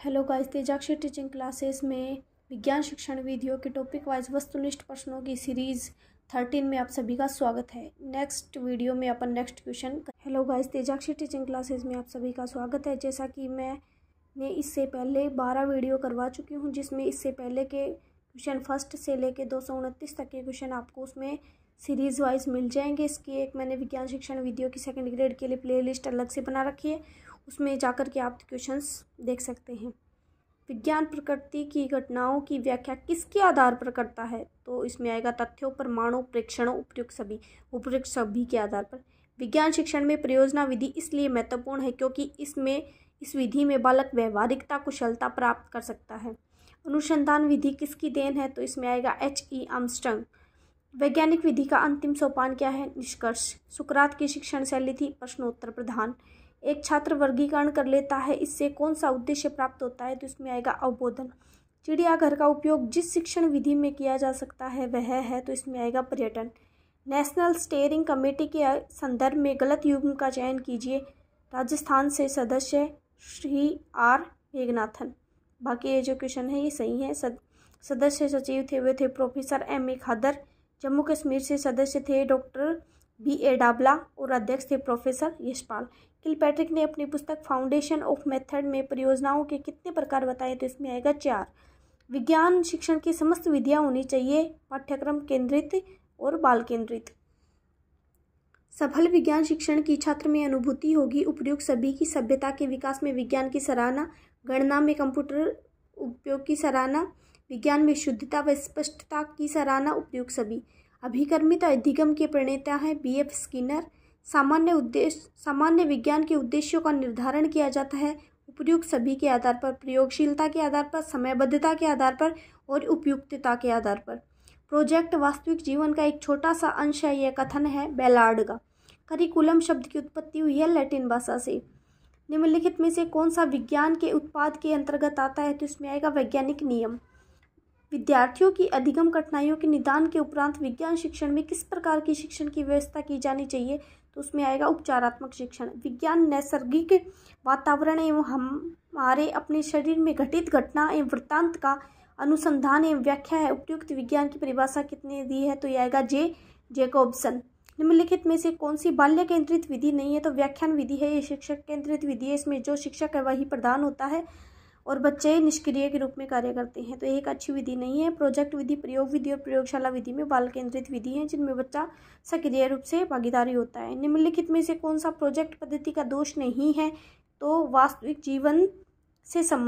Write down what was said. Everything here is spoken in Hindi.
Hello guys, Tejakshi teaching classes में विज्ञान शिक्षण विधियों के टॉपिक वाइज वस्तुनिष्ठ प्रश्नों की सीरीज 13 में आप सभी का स्वागत है। नेक्स्ट वीडियो में अपन next question. Hello guys, Tejakshi teaching classes में आप सभी का स्वागत है। जैसा कि मैंने इससे पहले 12 वीडियो करवा चुकी हूं, जिसमें इससे पहले के क्वेश्चन फर्स्ट से लेके 229 तक के क्वेश्चन आपको उसमें सीरीज़ वाइज मिल जाएंगे। इसकी एक मैंने विज्ञान शिक्षण विधियों की सेकंड ग्रेड के लिए प्लेलिस्ट अलग से बना रखी है, उसमें जाकर के आप क्वेश्चंस देख सकते हैं। विज्ञान प्रकृति की घटनाओं की व्याख्या किसके आधार पर करता है? तो इसमें आएगा तथ्यों, प्रमाणों, प्रेक्षणों, उपयुक्त सभी के आधार पर। विज्ञान शिक्षण में प्रयोजना विधि इसलिए महत्वपूर्ण है क्योंकि इस विधि में बालक व्यवहारिकता, कुशलता प्राप्त कर सकता है। अनुसंधान विधि किसकी देन है? तो इसमें आएगा H.E. आर्मस्ट्रांग। वैज्ञानिक विधि का अंतिम सोपान क्या है? निष्कर्ष। सुकरात की शिक्षण शैली थी प्रश्नोत्तर प्रधान। एक छात्र वर्गीकरण कर लेता है, इससे कौन सा उद्देश्य प्राप्त होता है? तो इसमें आएगा अवबोधन। चिड़ियाघर का उपयोग जिस शिक्षण विधि में किया जा सकता है वह है, तो इसमें आएगा पर्यटन। नेशनल स्टीयरिंग कमेटी के संदर्भ में गलत युग्म का चयन कीजिए। राजस्थान से सदस्य श्री R. मेघनाथन। बाकी ये जो क्वेश्चन है ये सही है। सदस्य सचिव थे वे थे प्रोफेसर M.A. खादर। जम्मू कश्मीर से सदस्य थे डॉक्टर B.A. डाबला और अध्यक्ष थे प्रोफेसर यशपाल। किलपैट्रिक ने अपनी पुस्तक फाउंडेशन ऑफ मेथड में परियोजनाओं के कितने प्रकार बताए? तो इसमें आएगा 4। विज्ञान शिक्षण की समस्त विधियां होनी चाहिए पाठ्यक्रम केंद्रित और बाल केंद्रित। सफल विज्ञान शिक्षण की छात्र में अनुभूति होगी उपयुक्त सभी की। सभ्यता के विकास में विज्ञान की सराहना। गणना में कंप्यूटर उपयोग की सराहना। विज्ञान में शुद्धता व स्पष्टता की सराहना। उपयुक्त सभी। अभिकर्मिता अधिगम के प्रणेता हैं B.F. स्किनर। सामान्य विज्ञान के उद्देश्यों का निर्धारण किया जाता है उपयुक्त सभी के आधार पर, प्रयोगशीलता के आधार पर, समयबद्धता के आधार पर और उपयुक्तता के आधार पर। प्रोजेक्ट वास्तविक जीवन का एक छोटा सा अंश है, यह कथन है बेलार्ड का। करिकुलम शब्द की उत्पत्ति हुई है लैटिन भाषा से। निम्नलिखित में से कौन सा विज्ञान के उत्पाद के अंतर्गत आता है? तो इसमें आएगा वैज्ञानिक नियम। विद्यार्थियों की अधिगम कठिनाइयों के निदान के उपरांत विज्ञान शिक्षण में किस प्रकार की शिक्षण की व्यवस्था की जानी चाहिए? तो उसमें आएगा उपचारात्मक शिक्षण। विज्ञान नैसर्गिक वातावरण एवं हमारे अपने शरीर में घटित घटना एवं वृत्तांत का अनुसंधान एवं व्याख्या है। उपयुक्त विज्ञान की परिभाषा कितने दी है? तो यह आएगा जेकोब्सन। निम्नलिखित में से कौन सी बाल्य केंद्रित विधि नहीं है? तो व्याख्यान विधि है। ये शिक्षक केंद्रित विधि है, इसमें जो शिक्षक है वही प्रधान होता है और बच्चे निष्क्रिय के रूप में कार्य करते हैं। तो एक अच्छी विधि नहीं है। प्रोजेक्ट विधि, प्रयोग विधि और प्रयोगशाला विधि में बाल केंद्रित विधि है, जिनमें बच्चा सक्रिय रूप से भागीदारी होता है। निम्नलिखित में से कौन सा प्रोजेक्ट पद्धति का दोष नहीं है? तो वास्तविक जीवन से संबंधित